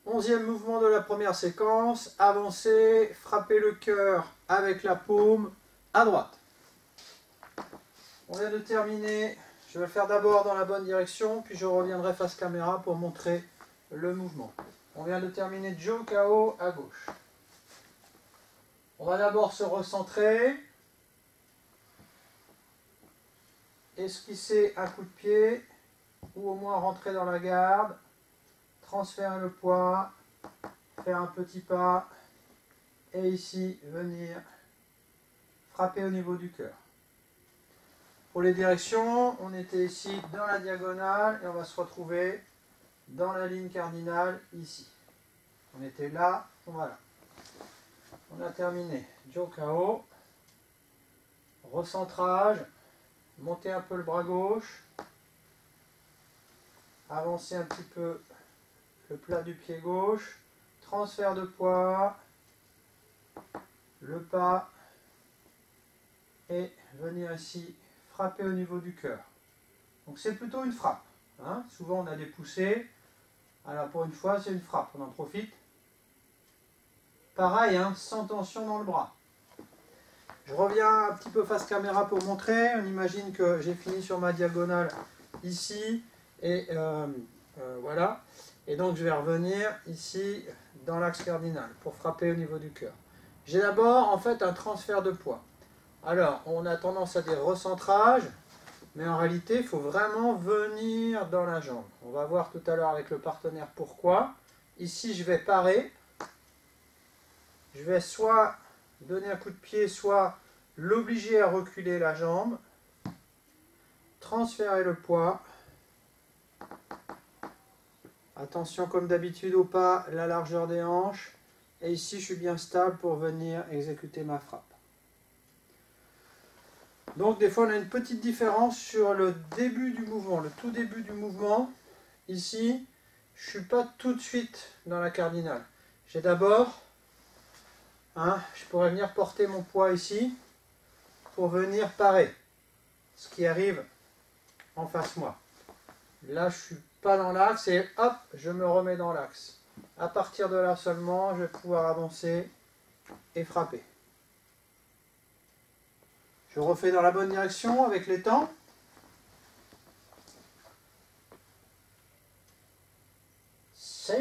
11e mouvement de la première séquence, avancer, frapper le cœur avec la paume à droite. On vient de terminer, je vais le faire d'abord dans la bonne direction, puis je reviendrai face caméra pour montrer le mouvement. On vient de terminer Joe KO à gauche. On va d'abord se recentrer, esquisser un coup de pied, ou au moins rentrer dans la garde, transférer le poids, faire un petit pas, et ici venir frapper au niveau du cœur. Pour les directions, on était ici dans la diagonale et on va se retrouver dans la ligne cardinale ici. On était là, voilà. On a terminé Joe KO, recentrage, monter un peu le bras gauche, avancer un petit peu le plat du pied gauche, transfert de poids, le pas, et venir ici frapper au niveau du cœur. Donc c'est plutôt une frappe. Hein. Souvent on a des poussées. Alors pour une fois c'est une frappe, on en profite. Pareil, hein, sans tension dans le bras. Je reviens un petit peu face caméra pour montrer. On imagine que j'ai fini sur ma diagonale ici. Et voilà. Et donc je vais revenir ici dans l'axe cardinal pour frapper au niveau du cœur. J'ai d'abord en fait un transfert de poids. Alors on a tendance à des recentrages. Mais en réalité, il faut vraiment venir dans la jambe. On va voir tout à l'heure avec le partenaire pourquoi. Ici, je vais parer. Je vais soit donner un coup de pied, soit l'obliger à reculer la jambe. Transférer le poids. Attention, comme d'habitude, au pas, la largeur des hanches. Et ici, je suis bien stable pour venir exécuter ma frappe. Donc des fois on a une petite différence sur le début du mouvement, le tout début du mouvement. Ici, je ne suis pas tout de suite dans la cardinale. J'ai d'abord, je pourrais venir porter mon poids ici pour venir parer ce qui arrive en face moi. Là je ne suis pas dans l'axe et hop, je me remets dans l'axe. À partir de là seulement, je vais pouvoir avancer et frapper. Je refais dans la bonne direction avec les temps. Say